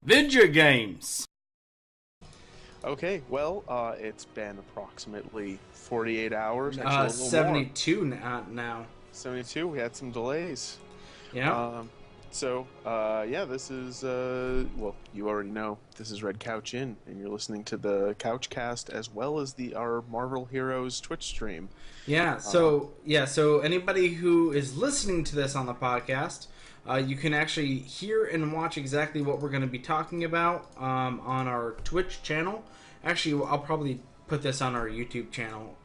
Video games. Okay, well, it's been approximately 48 hours. Actually, a little 72 more. now. 72. We had some delays. Yeah. Yeah, this is, well, you already know, this is Red Couch In, and you're listening to the Couchcast as well as our Marvel Heroes Twitch stream. So anybody who is listening to this on the podcast, you can actually hear and watch exactly what we're going to be talking about on our Twitch channel. Actually, I'll probably put this on our YouTube channel.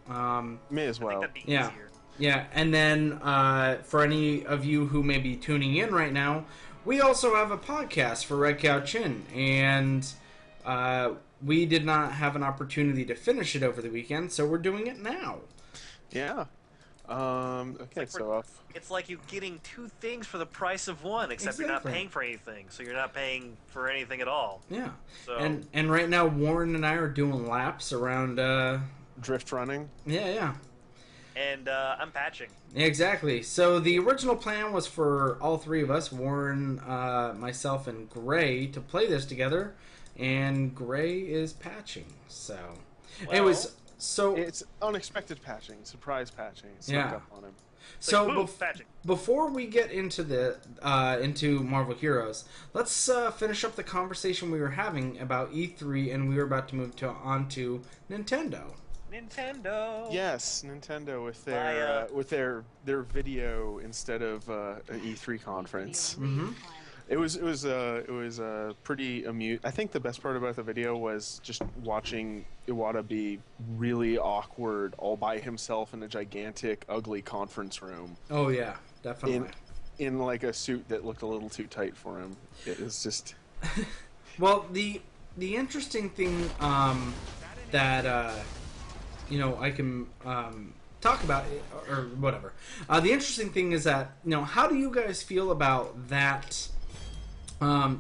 May as well. I think that'd be Yeah. easier. Yeah, and then for any of you who may be tuning in right now, we also have a podcast for Red Couch In, and we did not have an opportunity to finish it over the weekend, so we're doing it now. Yeah. Okay, It's like you're getting two things for the price of one, except you're not Exactly. paying for anything. So you're not paying for anything at all. Yeah, So and right now Warren and I are doing laps around. drift running. Yeah. and I'm patching. Exactly. So the original plan was for all three of us, Warren, myself, and Gray, to play this together, and Gray is patching. So, anyways, It's unexpected patching, surprise patching. Snuck up on him. so Like, boom, patching. before we get into into Marvel Heroes, let's finish up the conversation we were having about E3, and we were about to move on to Nintendo. Nintendo. Yes, Nintendo with their video instead of an E3 conference. Mm-hmm. It was pretty amusing. I think the best part about the video was just watching Iwata be really awkward all by himself in a gigantic, ugly conference room. Oh yeah, definitely. In like a suit that looked a little too tight for him. It was just. Well, the interesting thing that I can talk about or whatever. The interesting thing is that how do you guys feel about that?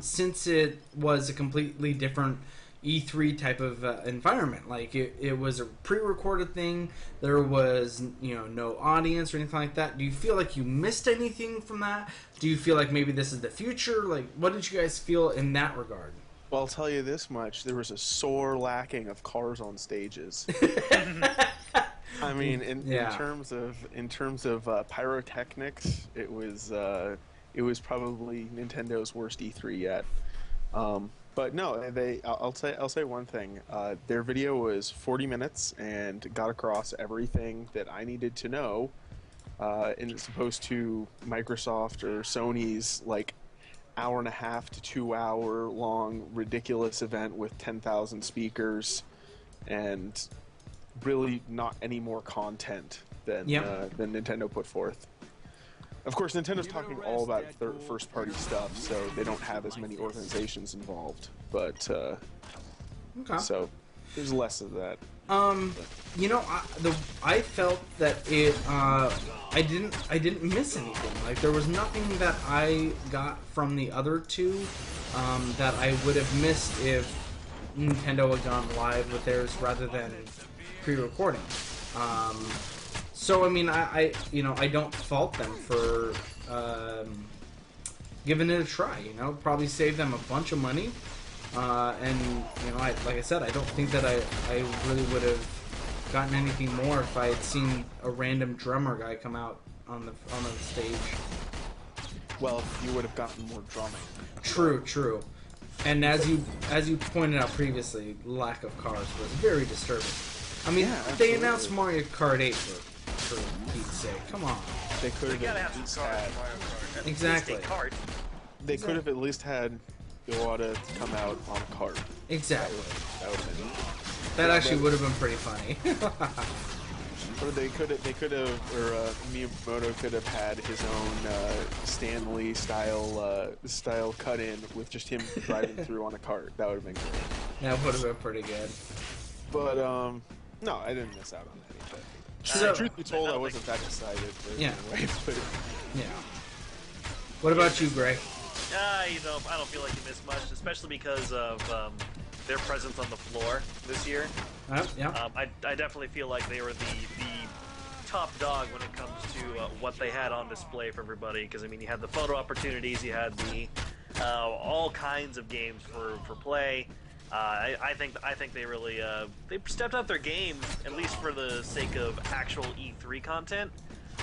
Since it was a completely different E3 type of environment, like it was a pre-recorded thing, there was no audience or anything like that. Do you feel like you missed anything from that? Do you feel like maybe this is the future? Like, what did you guys feel in that regard? Well, I'll tell you this much: there was a sore lacking of cars on stages. I mean, in terms of pyrotechnics, it was probably Nintendo's worst E3 yet. But no, I'll say one thing: their video was 40 minutes and got across everything that I needed to know. And it's opposed to Microsoft or Sony's like hour and a half to 2 hour long ridiculous event with 10,000 speakers and really not any more content than Nintendo put forth. Of course, Nintendo's talking all about their first-party stuff, so they don't have as many organizations involved. But so there's less of that. I felt that I didn't miss anything. Like, there was nothing that I got from the other two that I would have missed if Nintendo had gone live with theirs rather than pre-recording. So I mean, I don't fault them for giving it a try. Probably saved them a bunch of money, and like I said, I don't think that I really would have gotten anything more if I had seen a random drummer guy come out on the stage. Well, you would have gotten more drumming. True. And as you pointed out previously, lack of cars was very disturbing. I mean, they announced Mario Kart 8 for Pete's sake. Come on. They could have gotta at have least some cars had. in Mario Kart. At Exactly. least a cart. They could have at least had Iwata come out on a cart. Exactly. That would have been. That actually would have been pretty funny. Or they could have, or Miyamoto could have had his own Stan Lee style cut in with just him driving through on a cart. That would have been great. That would have been pretty good. But no, I didn't miss out on anything. So- Truth be told, I wasn't that excited. Anyway, but Yeah. What about you, Gray? I don't feel like you missed much, especially because of their presence on the floor this year. Yeah. I definitely feel like they were the top dog when it comes to what they had on display for everybody. Because I mean, you had the photo opportunities, you had the all kinds of games for play. I think they really they stepped up their game, at least for the sake of actual E3 content.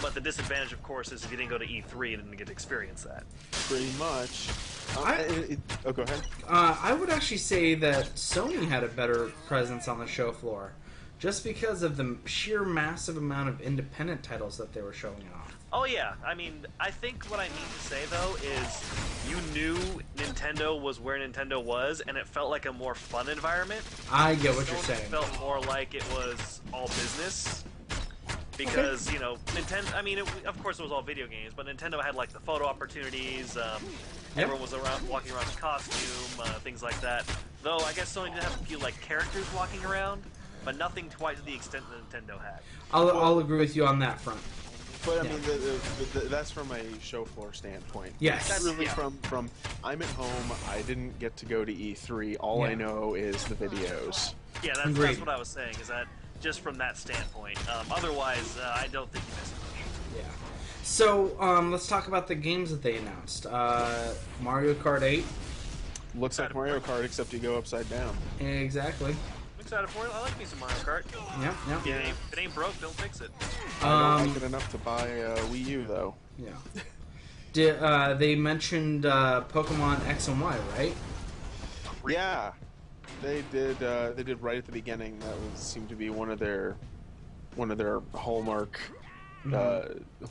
But the disadvantage, of course, is if you didn't go to E3 and didn't get to experience that. Pretty much. Go ahead. I would actually say that Sony had a better presence on the show floor, just because of the sheer massive amount of independent titles that they were showing off. Oh yeah, I mean, I think what I mean to say though is you knew Nintendo was where Nintendo was, and it felt like a more fun environment. I get what Sony you're saying. Felt more like it was all business. Because, you know, Nintendo, I mean, of course it was all video games, but Nintendo had, like, the photo opportunities, everyone was walking around in costume, things like that. Though, I guess Sony did have a few, like, characters walking around, but nothing quite to the extent that Nintendo had. I'll agree with you on that front. But, I mean, that's from a show floor standpoint. Yes. That's really from, I'm at home, I didn't get to go to E3, all I know is the videos. Yeah, that's what I was saying, is that just from that standpoint. Otherwise, I don't think you missed much. Yeah. So, let's talk about the games that they announced. Mario Kart 8. Looks like Mario Kart, except you go upside down. Exactly. I'm excited for it. I like me some Mario Kart. Yeah. If it ain't broke, don't fix it. I don't like it enough to buy a Wii U, though. Yeah. They mentioned Pokemon X and Y, right? Yeah. They did right at the beginning. That seemed to be one of their hallmark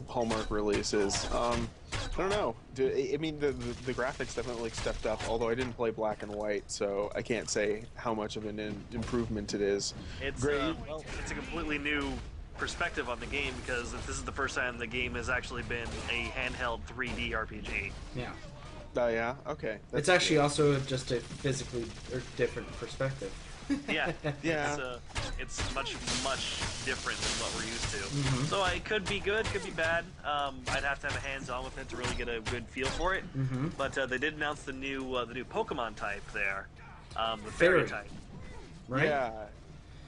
hallmark releases. I don't know. I mean, the graphics definitely stepped up. Although I didn't play black and white, so I can't say how much of an improvement it is. It's it's a completely new perspective on the game because this is the first time the game has actually been a handheld 3D RPG. Yeah. Oh yeah. Okay. It's actually also just a physically different perspective. Yeah. Yeah. It's much different than what we're used to. So it could be good, could be bad. I'd have to have a hands-on with it to really get a good feel for it. But they did announce the new Pokemon type there, the fairy type. Right? Yeah.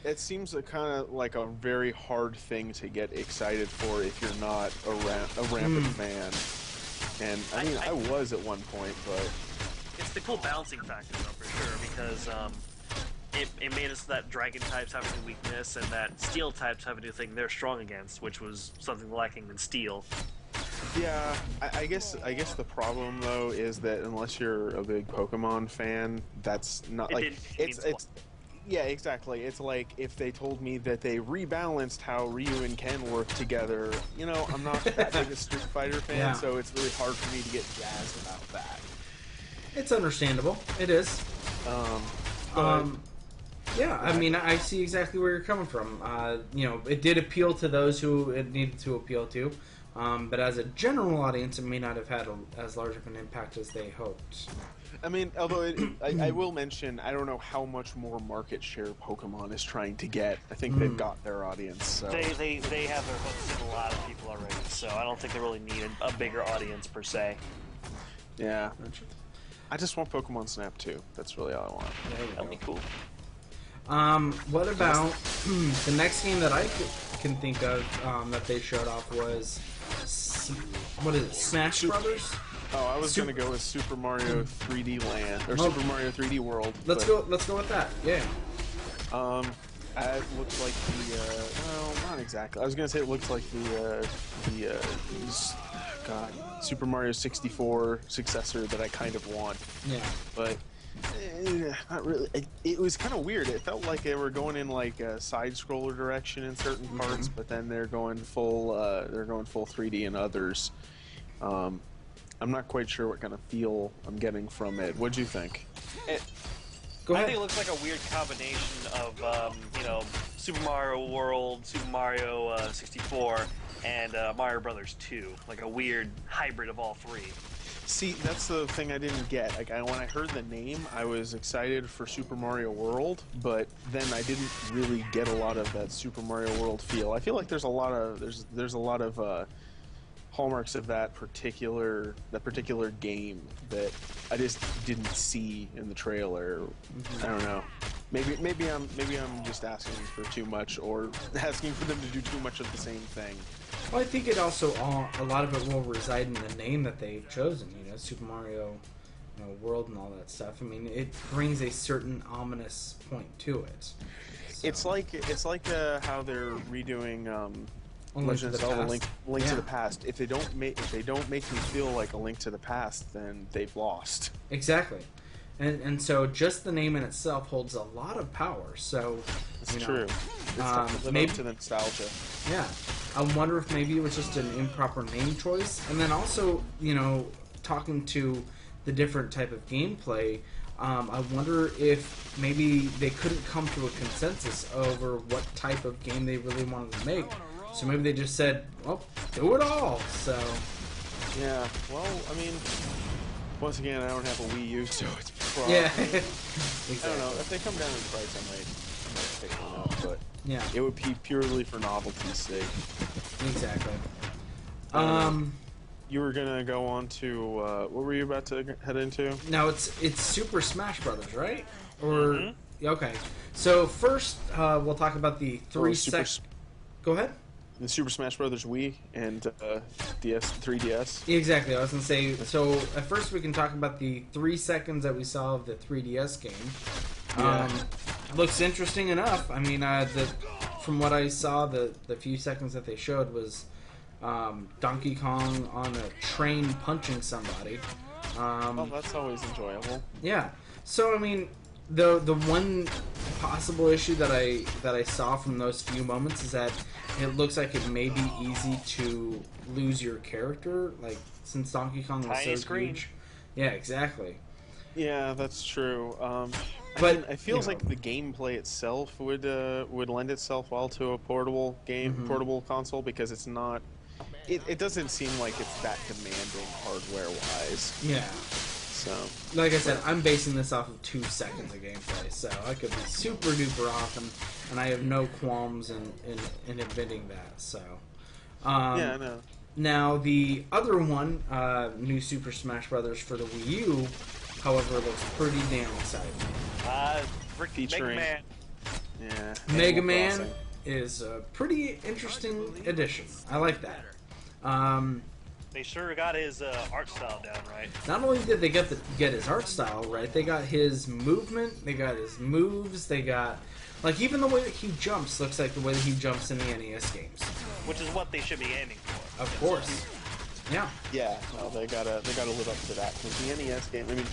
It seems kind of like a very hard thing to get excited for if you're not a rampant fan. And I mean, I was at one point, but it's the cool balancing factor, though, for sure, because it made it so that dragon types have a new weakness, and that steel types have a new thing they're strong against, which was something lacking in steel. yeah, I guess the problem though is that unless you're a big Pokemon fan, that's not it's. Yeah, exactly. It's like if they told me that they rebalanced how Ryu and Ken work together. You know, I'm not that big a Street Fighter fan, so it's really hard for me to get jazzed about that. It's understandable. It is. Yeah, I mean, I see exactly where you're coming from. You know, it did appeal to those who it needed to appeal to, but as a general audience, it may not have had as large of an impact as they hoped. I mean, although I will mention, I don't know how much more market share Pokemon is trying to get. I think they've got their audience. So. They have their hooks in a lot of people already, so I don't think they really need a bigger audience per se. Yeah. I just want Pokemon Snap 2. That's really all I want. That'd be cool. What about the next game that I can think of that they showed off was what is it? Smash Brothers? Oh, I was gonna go with Super Mario 3D Land or Super Mario 3D World. Let's go with that. Yeah. It looks like well, not exactly. I was gonna say it looks like Super Mario 64 successor that I kind of want. Yeah. But not really. It was kind of weird. It felt like they were going in like a side-scroller direction in certain parts, but then they're going full 3D in others. I'm not quite sure what kind of feel I'm getting from it. What'd you think? Go ahead. I think it looks like a weird combination of, you know, Super Mario World, Super Mario 64, and Mario Brothers 2. Like a weird hybrid of all three. See, that's the thing I didn't get. Like, when I heard the name, I was excited for Super Mario World, but then I didn't really get a lot of that Super Mario World feel. I feel like there's a lot of hallmarks of that particular game that I just didn't see in the trailer. I don't know. Maybe I'm just asking for too much, or asking for them to do too much of the same thing. Well, I think it also a lot of it will reside in the name that they've chosen. You know, Super Mario world and all that stuff. I mean, it brings a certain ominous point to it. So. It's like how they're redoing Legend of Zelda: Link to the Past. If they don't make me feel like a Link to the Past, then they've lost. Exactly. And so just the name in itself holds a lot of power. So it's true. It's time to live up to the nostalgia. Yeah. I wonder if maybe it was just an improper name choice. And then also, talking to the different type of gameplay, I wonder if maybe they couldn't come to a consensus over what type of game they really wanted to make. So maybe they just said, well, do it all. So. Yeah. Well, I mean, once again, I don't have a Wii U, so it's probably... Yeah. Exactly. I don't know. If they come down in price, I might pick one up, but yeah, it would be purely for novelty's sake. Exactly. You were gonna go on to what were you about to head into? Now it's Super Smash Brothers, right? Or okay. So first, we'll talk about the 3-second. Go ahead. The Super Smash Brothers Wii and 3DS. Exactly. I was gonna say. So at first, we can talk about the 3 seconds that we saw of the 3DS game. Yeah. Looks interesting enough. I mean, from what I saw, the few seconds that they showed was Donkey Kong on a train punching somebody. Well, that's always enjoyable. Yeah. So I mean, the one possible issue that I saw from those few moments is that it looks like it may be easy to lose your character, like since Donkey Kong was so huge. Yeah, exactly. Yeah, that's true. But it feels like the gameplay itself would lend itself well to a portable game, portable console, because it's not. It doesn't seem like it's that demanding hardware-wise. Yeah. So, like I said, I'm basing this off of 2 seconds of gameplay, so I could be super duper awesome, and I have no qualms in admitting that. So, yeah, I know. Now the other one, new Super Smash Brothers for the Wii U, however, looks pretty damn exciting. Featuring Mega Man. Yeah. Mega Man is a pretty interesting addition. I like that. They sure got his art style down right. Not only did they get his art style right, they got his movement, they got his moves, they got even the way that he jumps looks like the way that he jumps in the NES games. Which is what they should be aiming for. Of course. Yeah. Yeah. No, they gotta live up to that, because the NES game. I mean,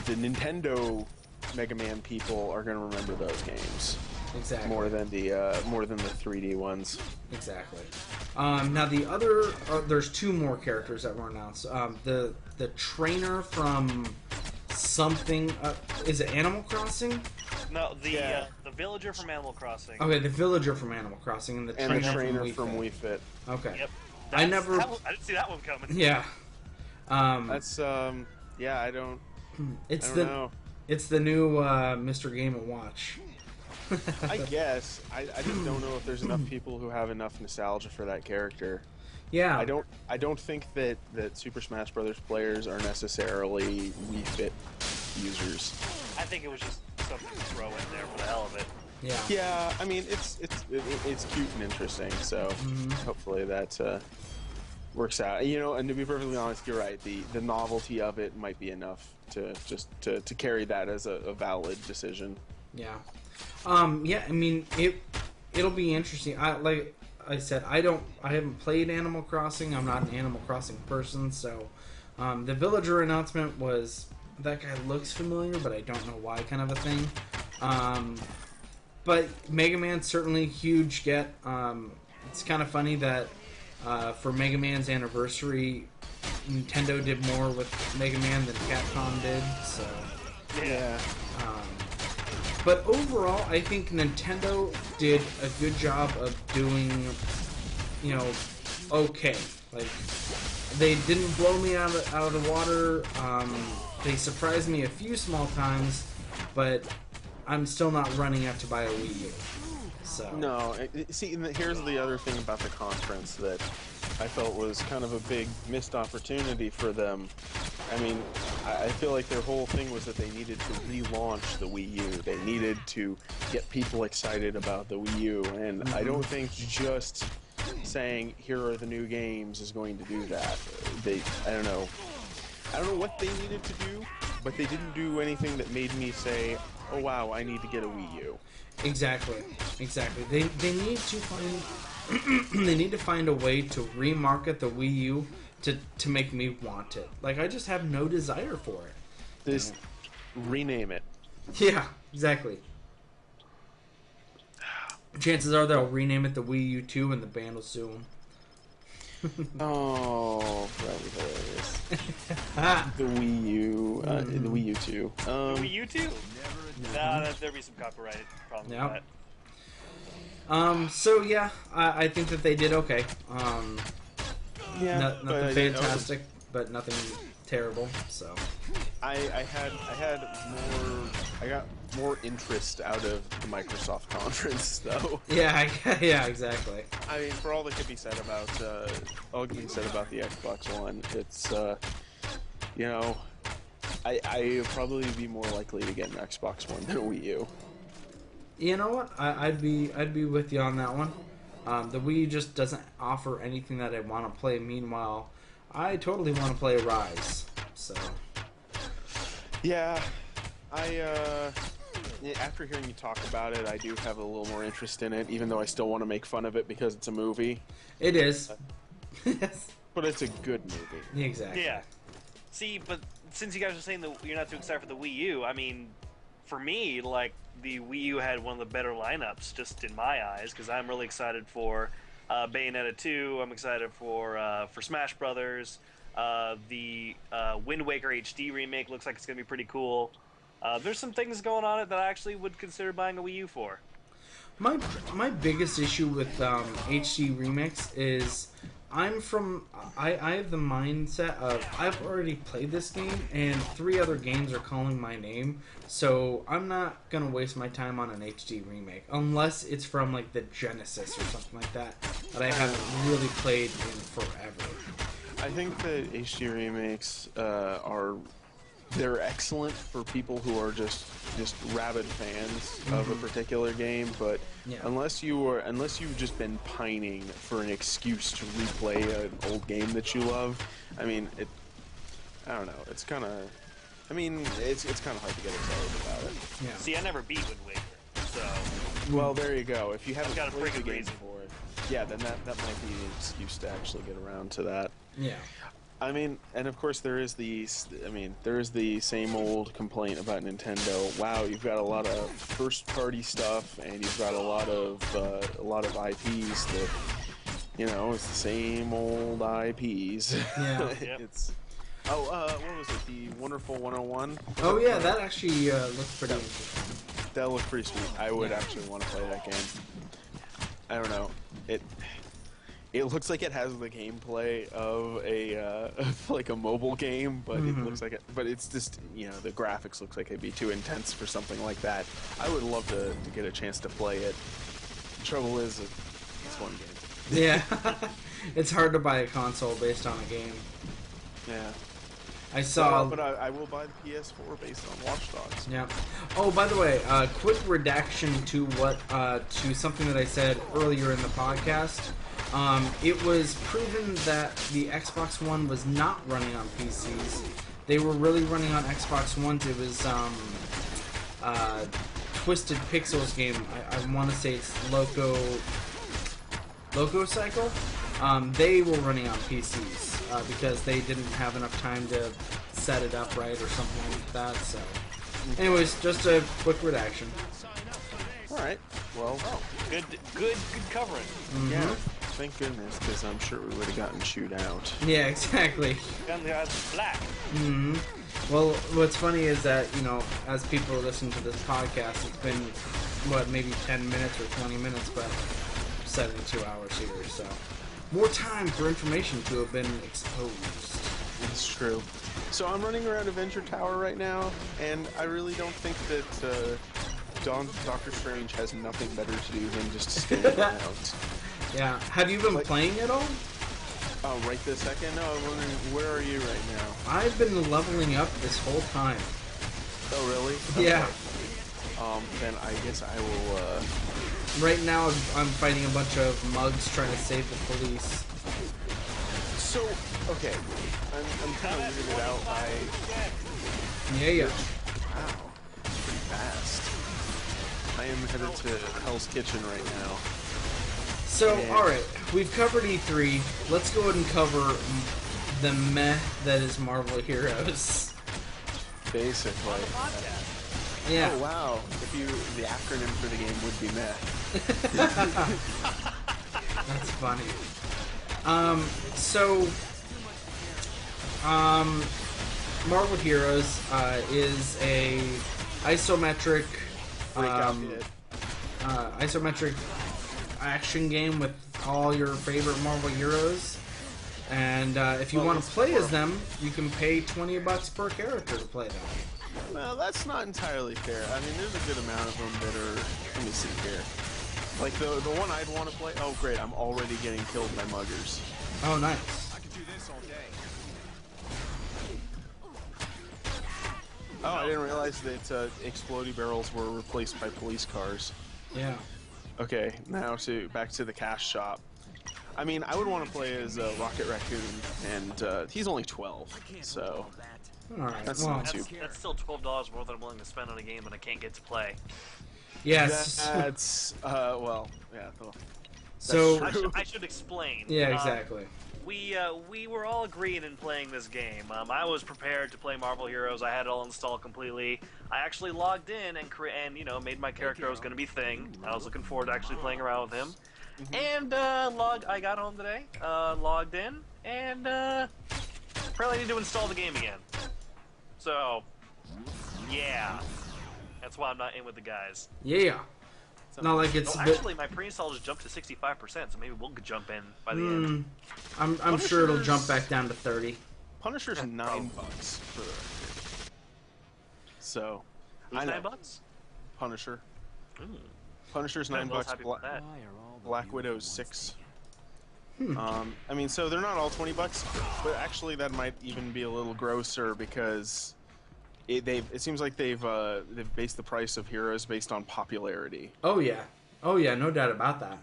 the Nintendo Mega Man people are gonna remember those games. Exactly. More than the 3D ones. Exactly. Now the other, there's 2 more characters that were announced. The trainer from something, is it Animal Crossing? No, the villager from Animal Crossing. Okay, the villager from Animal Crossing and the trainer from Wii Fit. Okay. Yep. I didn't see that one coming. Yeah. That's yeah. I don't know. It's the new Mr. Game & Watch. I guess. I just don't know if there's enough people who have enough nostalgia for that character. Yeah. I don't think that Super Smash Brothers players are necessarily Wii Fit users. I think it was just something to throw in there for the hell of it. Yeah. Yeah. I mean, it's cute and interesting. So hopefully that works out. And to be perfectly honest, you're right. The novelty of it might be enough to carry that as a valid decision. Yeah. Yeah, I mean, it'll be interesting. Like I said, I haven't played Animal Crossing. I'm not an Animal Crossing person, so the villager announcement was, that guy looks familiar, but I don't know why, kind of a thing. But Mega Man's certainly a huge get. It's kind of funny that for Mega Man's anniversary, Nintendo did more with Mega Man than Capcom did, so yeah. But overall, I think Nintendo did a good job of doing, okay. Like, they didn't blow me out of the water. They surprised me a few small times, but I'm still not running out to buy a Wii U. So. No, see, here's the other thing about the conference that I felt was kind of a big missed opportunity for them. I mean, I feel like their whole thing was that they needed to relaunch the Wii U. They needed to get people excited about the Wii U, and I don't think just saying, here are the new games is going to do that. I don't know. I don't know what they needed to do, but they didn't do anything that made me say, "Oh wow, I need to get a Wii U." Exactly. They need to find they need to find a way to remarket the Wii U to make me want it. Like, I just have no desire for it. Just rename it. Yeah, exactly. Chances are they'll rename it the Wii U 2 and the band will sue them. Oh, that was hilarious. The Wii U, the Wii U 2. The Wii U 2? Nah, there'd be some copyright problems with that. So yeah, I think that they did okay. Yeah, nothing fantastic, but nothing terrible. So I got more interest out of the Microsoft conference, though. Yeah, exactly. I mean, for all that could be said about the Xbox One, it's you know, I would probably be more likely to get an Xbox One than a Wii U. You know what? I'd be with you on that one. The Wii just doesn't offer anything that I want to play. Meanwhile, I totally want to play Rise. So yeah, after hearing you talk about it, I do have a little more interest in it, even though I still want to make fun of it because it's a movie. It is. But it's a good movie. Exactly. Yeah. See, but since you guys are saying that you're not too excited for the Wii U, I mean, for me, like, the Wii U had one of the better lineups, just in my eyes, because I'm really excited for Bayonetta 2. I'm excited for Smash Brothers. The Wind Waker HD remake looks like it's going to be pretty cool. There's some things going on it that I actually would consider buying a Wii U for. My biggest issue with HD remakes is I have the mindset of I've already played this game and 3 other games are calling my name, so I'm not gonna waste my time on an HD remake unless it's from like the Genesis or something like that I haven't really played in forever. I think that HD remakes they're excellent for people who are just rabid fans of a particular game, but unless you've just been pining for an excuse to replay an old game that you love, I mean, I don't know. It's kind of kind of hard to get excited about it. Yeah. See, I never beat Wind Waker, so. Well, there you go. If you haven't got a played the freaking game reason for it, yeah, then that might be an excuse to actually get around to that. Yeah. I mean, and of course there is the same old complaint about Nintendo. Wow, you've got a lot of first-party stuff, and you've got a lot of IPs that, it's the same old IPs. Yeah. It's what was it? The Wonderful 101. Oh yeah, that actually looks pretty interesting. That looks pretty sweet. I would actually want to play that game. I don't know. It looks like it has the gameplay of like a mobile game, but it looks like but it's just, the graphics looks like it'd be too intense for something like that. I would love to get a chance to play it. The trouble is, it's one game. Yeah. It's hard to buy a console based on a game. Yeah. I saw... But I will buy the PS4 based on Watch Dogs. Yeah. Oh, by the way, quick redaction to to something that I said earlier in the podcast. It was proven that the Xbox One was not running on PCs. They were really running on Xbox Ones. It was Twisted Pixels game. I want to say it's Loco Cycle. They were running on PCs because they didn't have enough time to set it up right or something like that. So, anyways, just a quick redaction. All right. Well, good covering. Mm-hmm. Yeah. Thank goodness, because I'm sure we would have gotten chewed out. Yeah, exactly. Gun the eyes black. Mm-hmm. Well, what's funny is that, as people listen to this podcast, it's been, maybe 10 minutes or 20 minutes, but 72 hours here, so more time for information to have been exposed. That's true. So I'm running around Adventure Tower right now, and I really don't think that Doctor Strange has nothing better to do than just stand around. Yeah. Have you been playing at all? Oh, right this second? No, I'm wondering, where are you right now? I've been leveling up this whole time. Oh, really? Yeah. Okay. Then I guess I will, Right now, I'm fighting a bunch of mugs trying to save the police. So, okay. I'm kind of weirded out by Yeah. Wow, pretty fast. I am headed to Hell's Kitchen right now. So, alright, we've covered E3. Let's go ahead and cover the meh that is Marvel Heroes. Basically. On the podcast. Yeah. Oh wow! The acronym for the game would be meh. That's funny. Marvel Heroes is a isometric isometric action game with all your favorite Marvel heroes. And if you want to play as them, you can pay $20 per character to play them. Well, that's not entirely fair. I mean, there's a good amount of them that are. Let me see here. Like the one I'd want to play. Oh, great! I'm already getting killed by muggers. Oh, nice. I could do this all day. Oh, I didn't realize that explodey barrels were replaced by police cars. Yeah. Okay, now back to the cash shop. I mean, I would want to play as Rocket Raccoon, and he's only 12, so All right. that's Well, not too. That's still $12 more than I'm willing to spend on a game that I can't get to play. yes. That's well, yeah. That's So. true. I should explain. Yeah, exactly. We were all agreed in playing this game. I was prepared to play Marvel Heroes. I had it all installed completely. I actually logged in and made my character I was going to be Thing. I was looking forward to actually playing around with him. And I got home today, logged in, and apparently I need to install the game again. So, yeah, that's why I'm not in with the guys. Yeah. Not like it's. Actually, my pre-install just jumped to 65%, so maybe we'll jump in by the end. I'm sure it'll jump back down to 30. Punisher's $9 for the record. So, Who's I know. $9? Punisher. Ooh. Punisher's I'm $9. happy with that. Black Widow's $6. I mean, so they're not all $20, but actually that might even be a little grosser because it seems like they've based the price of heroes based on popularity. Oh yeah, no doubt about that.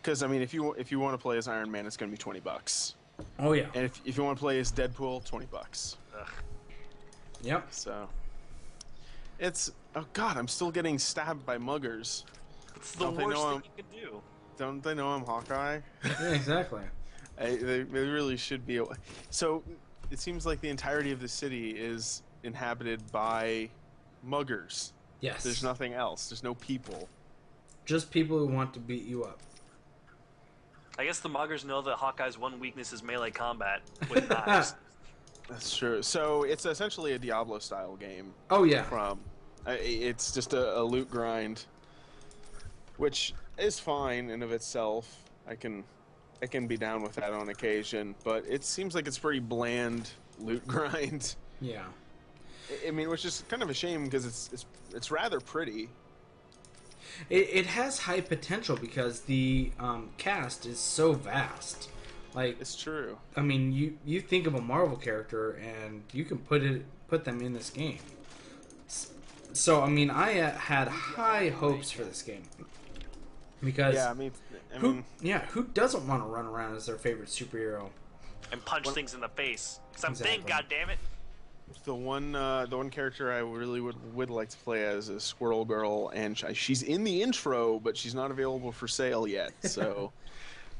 Because I mean, if you want to play as Iron Man, it's going to be $20. Oh yeah. And if you want to play as Deadpool, $20. Ugh. Yep. So it's God, I'm still getting stabbed by muggers. It's the Don't they worst know thing you can do. Don't they know I'm Hawkeye? Yeah, exactly. They really should be. So it seems like the entirety of the city is inhabited by muggers. Yes. There's nothing else. There's no people. Just people who want to beat you up. I guess the muggers know that Hawkeye's one weakness is melee combat with knives. That's true. So it's essentially a Diablo-style game. Oh yeah. It's just a loot grind, which is fine in of itself. I can be down with that on occasion, but it seems like it's pretty bland loot grind. Yeah. I mean, which is kind of a shame because it's rather pretty. It has high potential because the cast is so vast. Like, It's true. I mean, you think of a Marvel character and you can put them in this game. So I mean, I had high hopes for this game because Yeah, I mean, who doesn't want to run around as their favorite superhero? And punch things in the face. Because I'm Exactly. Thing, goddammit. the one character I really would like to play as is Squirrel Girl, and she's in the intro, but she's not available for sale yet. So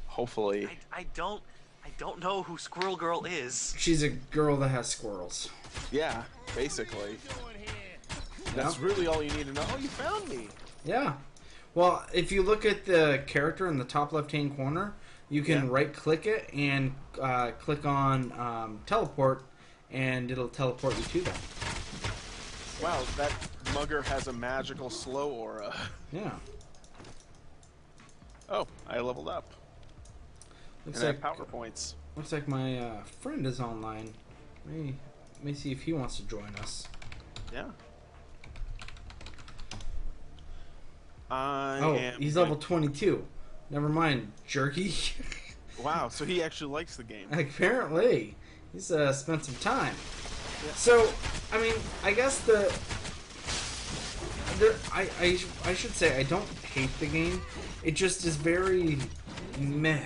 hopefully, I don't know who Squirrel Girl is. She's a girl that has squirrels. yeah, basically, that's really all you need to know. Oh, you found me. Yeah. Well, if you look at the character in the top left-hand corner, you can Yeah. right-click it and click on teleport, and it'll teleport you to them. Wow, that mugger has a magical slow aura. Yeah. Oh, I leveled up. Looks And I like have power points. looks like my friend is online. Let me see if he wants to join us. Yeah. He's level 22. Never mind, jerky. Wow, so he actually likes the game. Apparently, he's spent some time. Yeah. So, I mean, I guess I should say I don't hate the game. It just is very meh.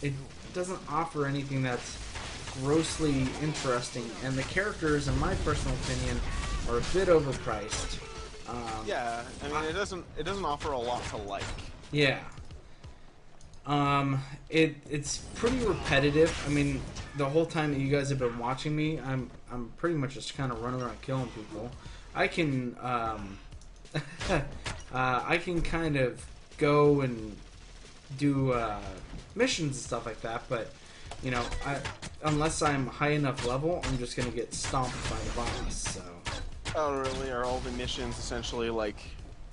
It doesn't offer anything that's grossly interesting, and the characters, in my personal opinion, are a bit overpriced. Yeah, I mean, it doesn't offer a lot to like. Yeah. It's pretty repetitive. I mean, the whole time that you guys have been watching me, I'm pretty much just kind of running around killing people. I can I can kind of go and do missions and stuff like that, but you know, unless I'm high enough level, I'm just gonna get stomped by the boss. So. Oh, really? Are all the missions essentially like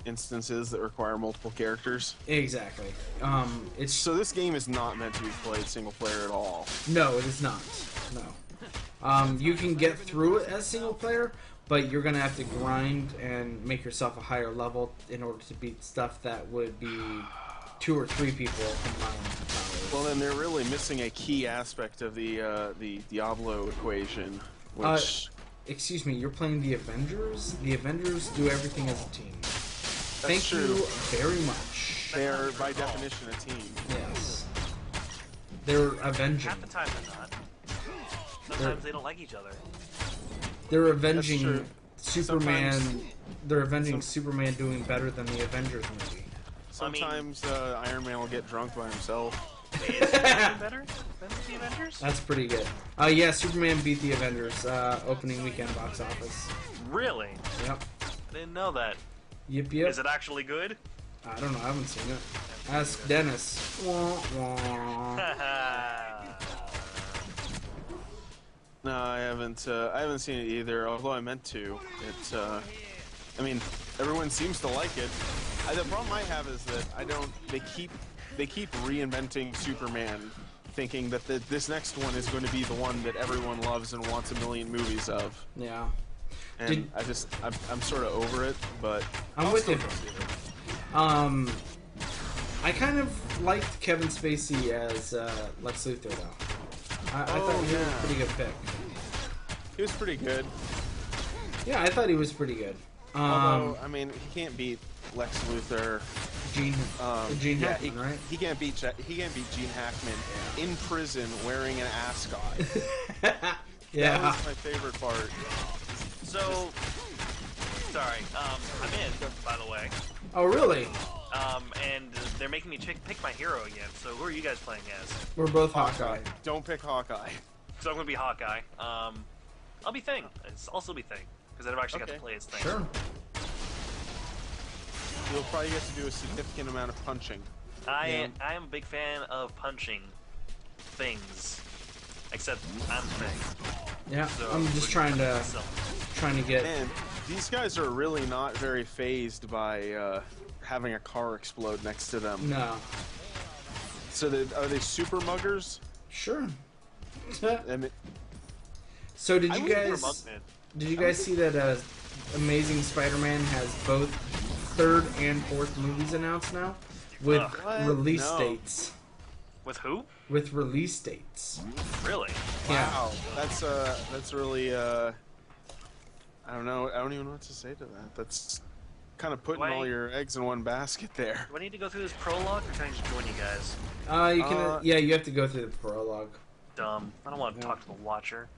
instances that require multiple characters? Exactly. It's so this game is not meant to be played single player at all. No, it is not. No. You can get through it as single player, but you're gonna have to grind and make yourself a higher level in order to beat stuff that would be 2 or 3 people combined. Well, then they're really missing a key aspect of the Diablo equation, which. Excuse me, you're playing the Avengers? The Avengers do everything as a team. Thank true. you very much. They are, by definition, a team. Yes. They're avenging. Half the time they're not. Sometimes they don't like each other. They're avenging Superman. Sometimes, they're avenging Superman doing better than the Avengers movie. Sometimes Iron Man will get drunk by himself. Is Superman better than the Avengers? That's pretty good. Yeah, Superman beat the Avengers opening weekend box office. Really? Yep. I didn't know that. Yep. Is it actually good? I don't know. I haven't seen it. Ask Dennis. Wah, wah. No, I haven't seen it either. Although I meant to. I mean, everyone seems to like it. The problem I have is that They keep reinventing Superman, thinking that this next one is going to be the one that everyone loves and wants a million movies of. Yeah. And I'm sort of over it, but I'm with you. I kind of liked Kevin Spacey as Lex Luthor, though. I thought he was a pretty good pick. He was pretty good. Yeah, I thought he was pretty good. Although, I mean, he can't beat Lex Luthor. Gene Hackman, right? He can't beat Gene Hackman in prison wearing an ascot. Yeah. That was my favorite part. So, sorry, I'm in, by the way. Oh, really? And they're making me pick my hero again. So who are you guys playing as? We're both Hawkeye. Don't pick Hawkeye. So I'm gonna be Hawkeye. I'll be Thing. I'll still be Thing because I never actually got to play as Thing. Sure. You'll probably get to do a significant amount of punching. I am a big fan of punching things, except I'm Thing. Yeah, So I'm just trying to get. Man, these guys are really not very phased by having a car explode next to them. No. So are they super muggers? Sure. And So did you guys see that Amazing Spider-Man has both 3rd and 4th movies announced now with release dates? With who? With release dates. Really? Wow, that's really I don't know. I don't even know what to say to that. That's kind of putting all your eggs in one basket there. Do I need to go through this prologue, or can I just join you guys? You can. Yeah, you have to go through the prologue. Dumb. I don't want to talk to the Watcher.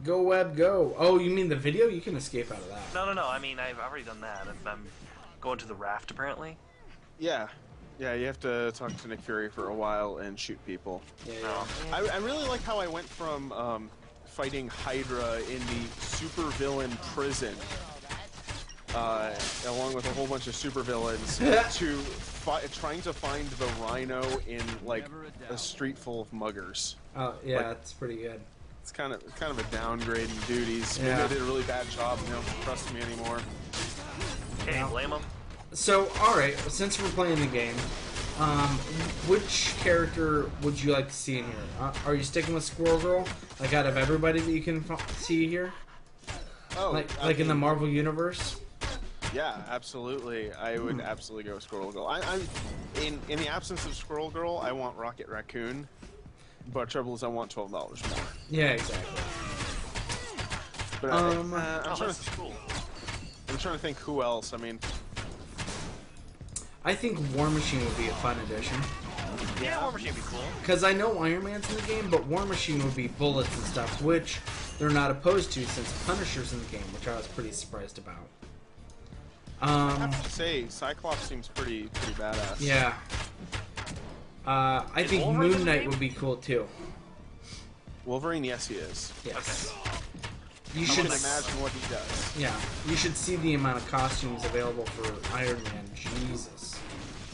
Go web, go. Oh, you mean the video? You can escape out of that. No. I mean, I've already done that. I'm going to the raft, apparently. Yeah, you have to talk to Nick Fury for a while and shoot people. Yeah. I really like how I went from fighting Hydra in the supervillain prison, along with a whole bunch of supervillains, to trying to find the Rhino in like a street full of muggers. Oh yeah, that's pretty good. It's kind of a downgrade in duties. Yeah. Maybe I did a really bad job. They don't trust me anymore. Can't blame them. So, alright, since we're playing the game, which character would you like to see in here? Are you sticking with Squirrel Girl? Like, out of everybody that you can see here? Oh, like in the Marvel Universe? Yeah, absolutely. I would absolutely go with Squirrel Girl. I'm in the absence of Squirrel Girl, I want Rocket Raccoon. But trouble is, I want $12 more. Yeah, exactly. But I'm trying to think who else. I mean, I think War Machine would be a fun addition. Yeah, War Machine would be cool. Because I know Iron Man's in the game, but War Machine would be bullets and stuff, which they're not opposed to, since Punisher's in the game, which I was pretty surprised about. I have to say, Cyclops seems pretty badass. Yeah. I think Wolverine in Moon the Knight game? would be cool too. Wolverine, yes, he is. Yes. Okay. You I should can imagine what he does. Yeah, you should see the amount of costumes available for Iron Man. Jesus.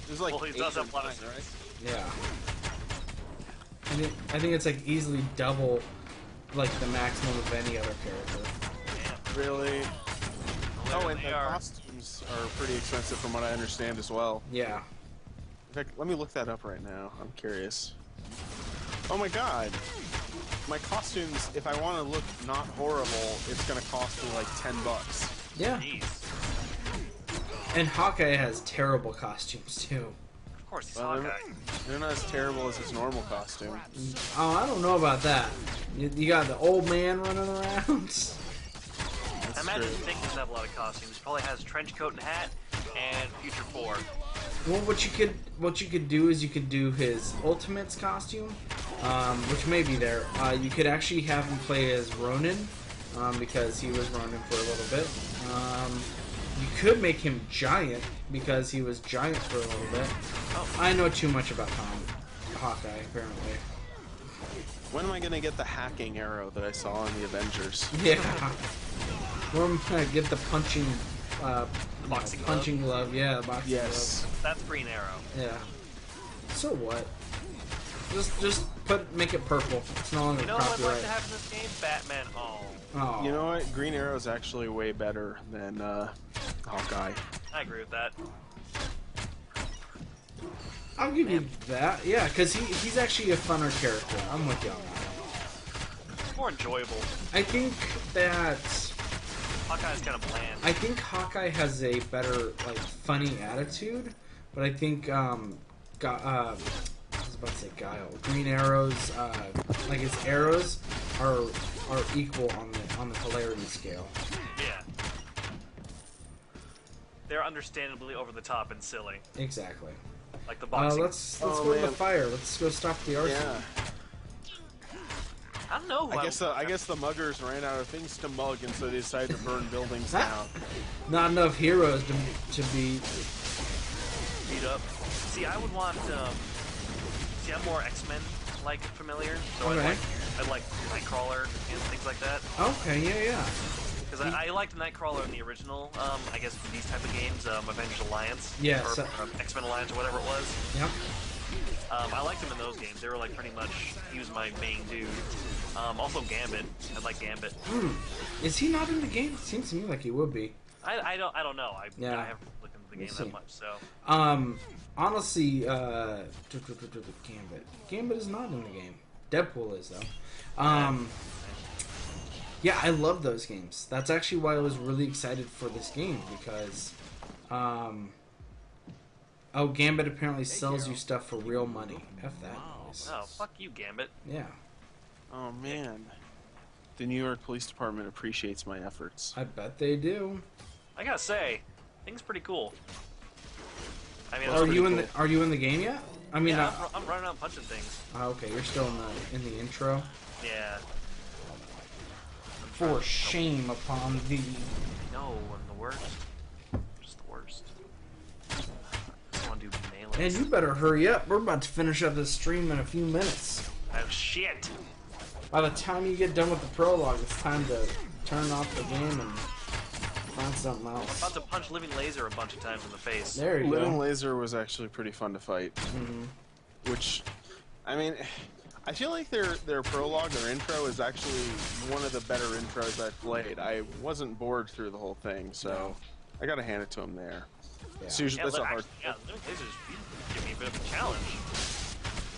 There's like Well, he 8 does or have a lot 9, of right? Yeah. I think it's like easily double, like the maximum of any other character. Really? Oh, and they the are. costumes are pretty expensive from what I understand as well. Yeah. In fact, let me look that up right now. I'm curious. Oh my god. My costumes, if I want to look not horrible, it's going to cost me like $10. Yeah. Jeez. And Hawkeye has terrible costumes too. Of course, he's Well, Hawkeye. they're not as terrible as his normal costume. Oh, I don't know about that. You got the old man running around. I imagine Fink doesn't have a lot of costumes. He probably has trench coat and hat and Future 4. Well, what you could do is you could do his Ultimates costume, which may be there. You could actually have him play as Ronin, because he was Ronin for a little bit. You could make him giant because he was giant for a little bit. Oh. I know too much about Hawkeye, apparently. When am I going to get the hacking arrow that I saw in the Avengers? Yeah. Or I'm gonna get the punching, Boxing punching glove. Yeah, the boxing Yes. That's Green Arrow. glove. Yeah. So what? Just make it purple. It's no longer You know what I'd copyright. like to have in this game? Batman Home. Oh. You know what? Green Arrow's actually way better than Hawkeye. I agree with that. I'll give you that. Yeah, because he's actually a funner character. I'm with you on that. It's more enjoyable. I think that Hawkeye's kind of bland. I think Hawkeye has a better like funny attitude, but I think I was about to say Guile. Green Arrow's like his arrows are equal on the hilarity scale. Yeah. They're understandably over the top and silly. Exactly. Like the boxing. Let's Oh, go to the man. fire. Let's go stop the RC. Yeah. I don't know. Who I guess the muggers ran out of things to mug, and so they decided to burn buildings down. Not enough heroes to be. beat up. See, I would want. See, I'm more X-Men like familiar, so Okay. I'd like Nightcrawler and things like that. Okay, yeah. Because I liked Nightcrawler in the original. I guess these type of games, Avengers Alliance, Yeah, or so- X-Men Alliance, or whatever it was. Yep. I liked him in those games. They were like pretty much. He was my main dude. Also Gambit. I like Gambit. Is he not in the game? Seems to me like he would be. I don't know. I Yeah. haven't looked into the game We'll see. that much. So Honestly, Gambit is not in the game. Deadpool is though. Yeah, I love those games. That's actually why I was really excited for this game because, Gambit apparently sells you stuff for real money. F that noise. oh fuck you, Gambit. Yeah, Oh man, the New York Police Department appreciates my efforts. I bet they do. I gotta say, thing's pretty cool. I mean, Are pretty you in cool. the Are you in the game yet? I mean, yeah, I'm running around punching things. okay, you're still in the intro. Yeah. For shame upon thee. No, I'm the worst. Just the worst. Just want to do melee. And you better hurry up. We're about to finish up this stream in a few minutes. Oh shit! By the time you get done with the prologue, it's time to turn off the game and find something else. About to punch Living Laser a bunch of times in the face. There you Living go. Laser was actually pretty fun to fight. Which, I mean, I feel like their prologue, their intro, is actually one of the better intros I've played. I wasn't bored through the whole thing, so I gotta hand it to him there. Yeah. It's usually, that's a hard. Living Laser's give me a bit of a challenge.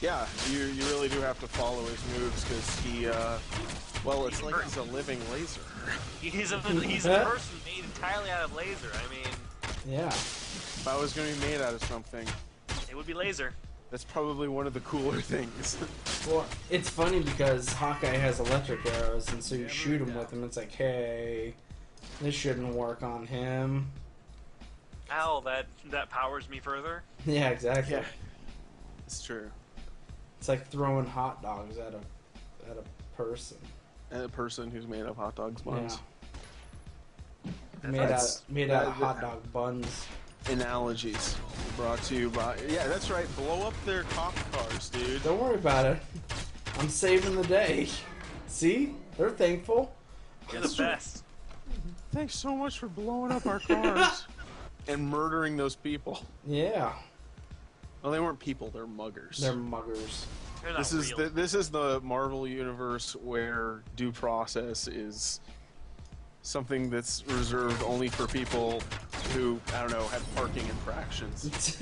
Yeah, you really do have to follow his moves because he, well, it's like he's a living laser. He's a person made entirely out of laser. I mean, Yeah. If I was going to be made out of something, it would be laser. that's probably one of the cooler things. Well, it's funny because Hawkeye has electric arrows, and so you shoot him with them. It's like, hey, this shouldn't work on him. Ow, that powers me further. Yeah, exactly. Yeah, it's true. It's like throwing hot dogs at a person. A person who's made of hot dogs buns. Yeah. Made out of hot dog buns. Analogies brought to you by... Yeah, that's right. Blow up their cop cars, dude. Don't worry about it. I'm saving the day. See? They're thankful. You're the best. Thanks so much for blowing up our cars. And murdering those people. Yeah. Well, they weren't people, they're muggers. They're muggers. They're not This is the Marvel universe where due process is something that's reserved only for people who, I don't know, have parking infractions.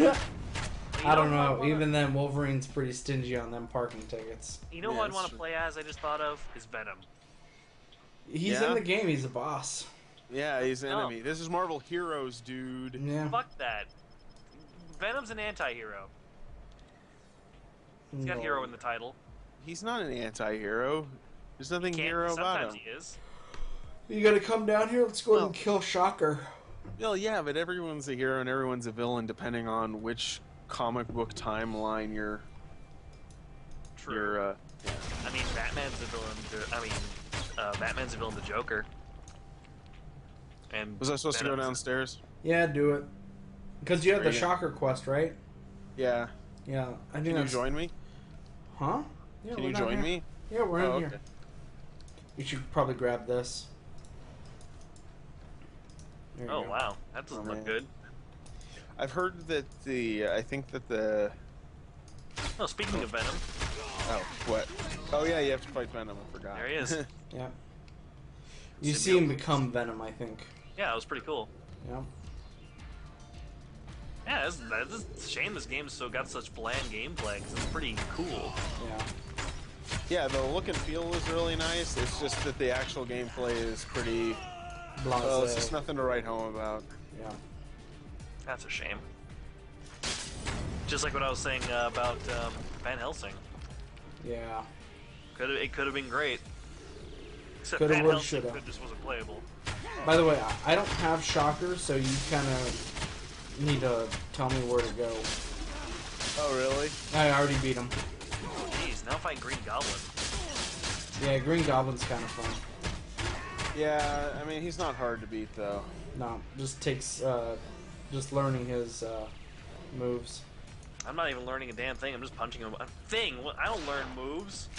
I don't know. Even then, Wolverine's pretty stingy on them parking tickets. You know who I'd want to play as, I just thought of? Is Venom. He's in the game. He's a boss. Yeah, he's an enemy. This is Marvel Heroes, dude. Yeah. Fuck that. Venom's an anti-hero. He's got hero in the title. He's not an anti-hero. There's nothing hero about him. Sometimes he is. You gotta come down here. Let's go ahead and kill Shocker. Well, yeah, but everyone's a hero and everyone's a villain depending on which comic book timeline you're... True. Yeah. I mean, Batman's a villain. Batman's a villain to Joker. And was I supposed to go downstairs? Yeah, do it. Because you have the Shocker quest, right? Yeah. Yeah, I think Can you join me? Huh? Yeah, Can you join me? Yeah, we're in here. Okay. You should probably grab this. There you go. Wow, that doesn't look good. I've heard that I think that the... Oh, speaking of Venom. Oh, what? Oh yeah, you have to fight Venom, I forgot. There he is. Yeah. You see him become Venom, I think. Yeah, it was pretty cool. Yeah. Yeah, it's a shame this game still got such bland gameplay, because it's pretty cool. Yeah. Yeah, the look and feel is really nice. It's just that the actual gameplay is pretty... Blasé. Well, it's just nothing to write home about. Yeah. That's a shame. Just like what I was saying about Van Helsing. Yeah. It could have been great. Except Coulda, Van woulda, Helsing shoulda. just wasn't playable. By the way, I don't have Shocker, so you kind of need to tell me where to go. Oh, really? I already beat him. Jeez, now fighting Green Goblin. Yeah, Green Goblin's kind of fun. Yeah, I mean, he's not hard to beat, though. No, just takes, just learning his, moves. I'm not even learning a damn thing, I'm just punching him. I don't learn moves.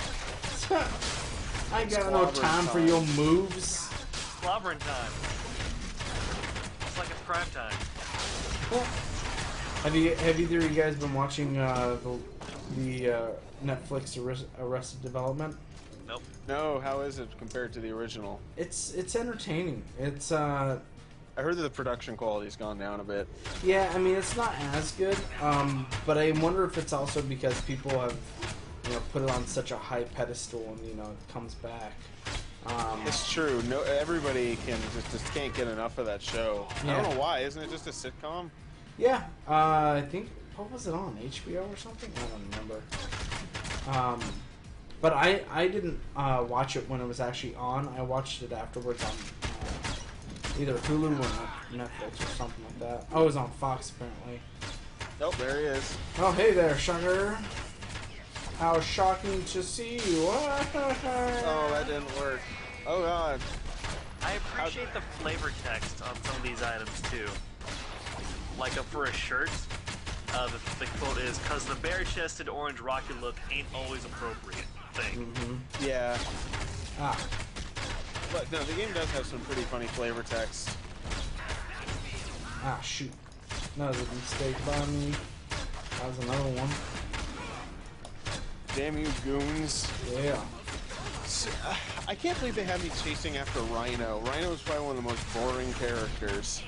I ain't got no time for your moves. Clobbering time. It's like it's prime time. Have either of you guys been watching the Netflix Arrested Development? Nope. No, how is it compared to the original? It's entertaining. It's I heard that the production quality's gone down a bit. yeah, I mean it's not as good. But I wonder if it's also because people have put it on such a high pedestal and it comes back. It's true. No, everybody just can't get enough of that show. Yeah. I don't know why. Isn't it just a sitcom? Yeah, I think what was it on HBO or something? I don't remember. But I didn't watch it when it was actually on. I watched it afterwards on either Hulu or Netflix or something like that. Oh, it was on Fox apparently. Nope, there he is. Oh, hey there, Shocker. How shocking to see you. Oh, that didn't work. Oh, God. I appreciate the flavor text on some of these items, too. Like for a shirt, the quote is, "'Cause the bare-chested orange rocket look ain't always appropriate." Thing. Mm-hmm. Yeah. Ah. But no, the game does have some pretty funny flavor text. Ah, shoot. That was a mistake by me. That was another one. Damn you, goons. Yeah. I can't believe they had me chasing after Rhino. Rhino is probably one of the most boring characters.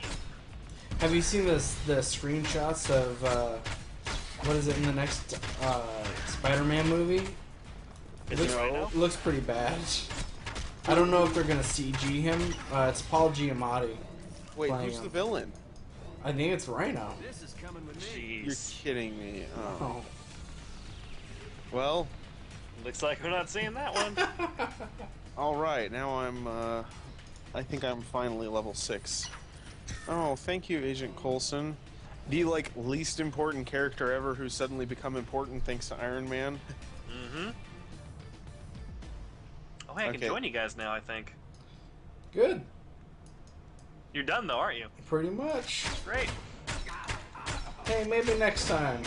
Have you seen the screenshots of, what is it, in the next Spider-Man movie? It looks pretty bad. I don't know if they're going to CG him. It's Paul Giamatti. Wait, who's the villain? I think it's Rhino. This is coming with me. You're kidding me. Oh. Well, looks like we're not seeing that one. All right, now I think I'm finally level 6. Oh, thank you, Agent Coulson. The least important character ever who's suddenly become important thanks to Iron Man. Mm-hmm. Oh, hey, I can join you guys now, I think. Good. You're done, though, aren't you? Pretty much. Great. Hey, maybe next time.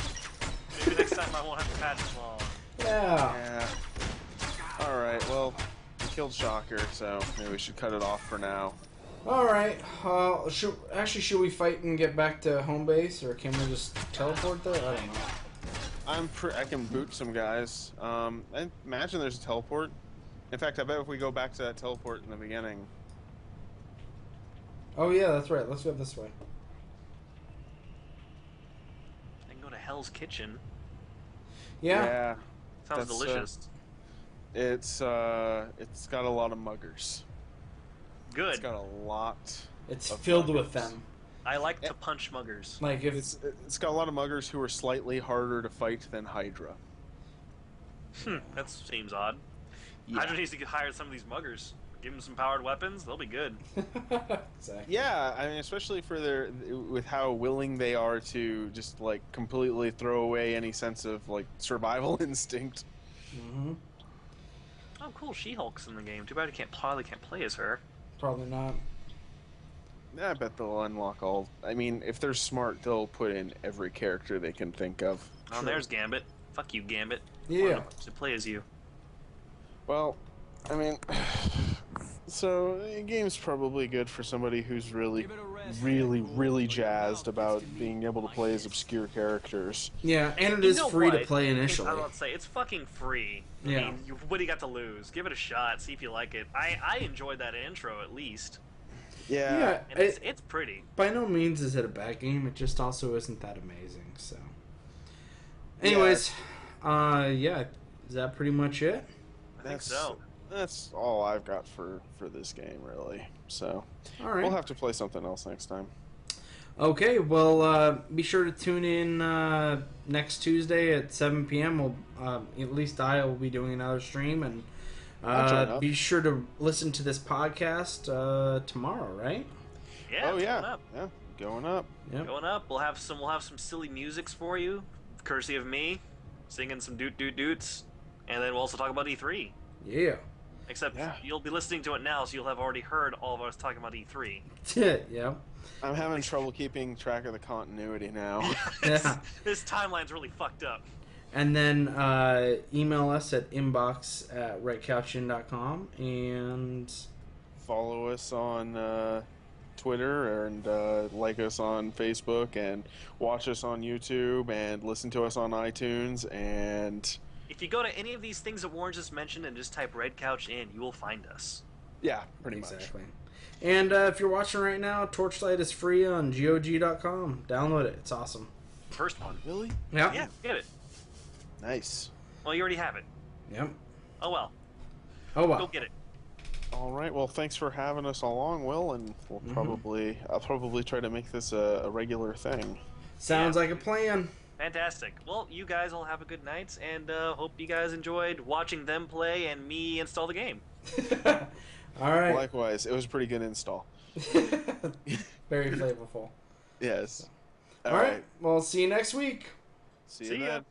Maybe next time I won't have to patch them all. Yeah. Alright, well, we killed Shocker, so maybe we should cut it off for now. Alright. Should we fight and get back to home base, or can we just teleport there? I don't know. I can boot some guys. I imagine there's a teleport. In fact, I bet if we go back to that teleport in the beginning... Oh yeah, that's right. Let's go this way. I can go to Hell's Kitchen. Yeah. Sounds delicious. It's got a lot of muggers. Good. It's got a lot. It's filled with them. I like to punch muggers. Like if it's got a lot of muggers who are slightly harder to fight than Hydra. That seems odd. Yeah. Hydra needs to hire some of these muggers. Give them some powered weapons. They'll be good. Exactly. Yeah, I mean, especially with how willing they are to just like completely throw away any sense of like survival instinct. Mm-hmm. Oh, cool. She-Hulk's in the game. Too bad you probably can't play as her. Probably not. I bet they'll unlock all. I mean, if they're smart, they'll put in every character they can think of. Oh, there's Gambit. Fuck you, Gambit. Yeah. To play as you. Well, I mean, so the game's probably good for somebody who's really, really jazzed about being able to play as obscure characters. Yeah, and it is free to play initially. I was about to say, it's fucking free. I mean, what do you got to lose? Give it a shot, see if you like it. I enjoyed that intro, at least. Yeah. And it's pretty. By no means is it a bad game, it just also isn't that amazing, so. Anyways, is that pretty much it? I think so. That's all I've got for this game, really. So, all right. We'll have to play something else next time. Okay, well, be sure to tune in next Tuesday at 7 p.m. We'll, at least I will be doing another stream, and be sure to listen to this podcast tomorrow, right? Yeah. Oh yeah. Going up. Yep. Going up. We'll have some silly musics for you, courtesy of me, singing some doot doot doots, and then we'll also talk about E3. Yeah. Except you'll be listening to it now, so you'll have already heard all of us talking about E3. Yeah. I'm having trouble keeping track of the continuity now. This timeline's really fucked up. And then email us at inbox@redcouchin.com and follow us on Twitter and like us on Facebook and watch us on YouTube and listen to us on iTunes and... If you go to any of these things that Warren just mentioned and just type Red Couch in, you will find us. Yeah, pretty much. And if you're watching right now, Torchlight is free on GOG.com. Download it. It's awesome. First one. Really? Yeah. Yeah, get it. Nice. Well, you already have it. Yep. Oh, well. Go get it. All right. Well, thanks for having us along, Will, and I'll probably try to make this a regular thing. Sounds like a plan. Fantastic. Well, you guys all have a good night, and hope you guys enjoyed watching them play and me install the game. All right. Likewise, it was a pretty good install. Very flavorful. Yes. All right. Well, see you next week. See you then.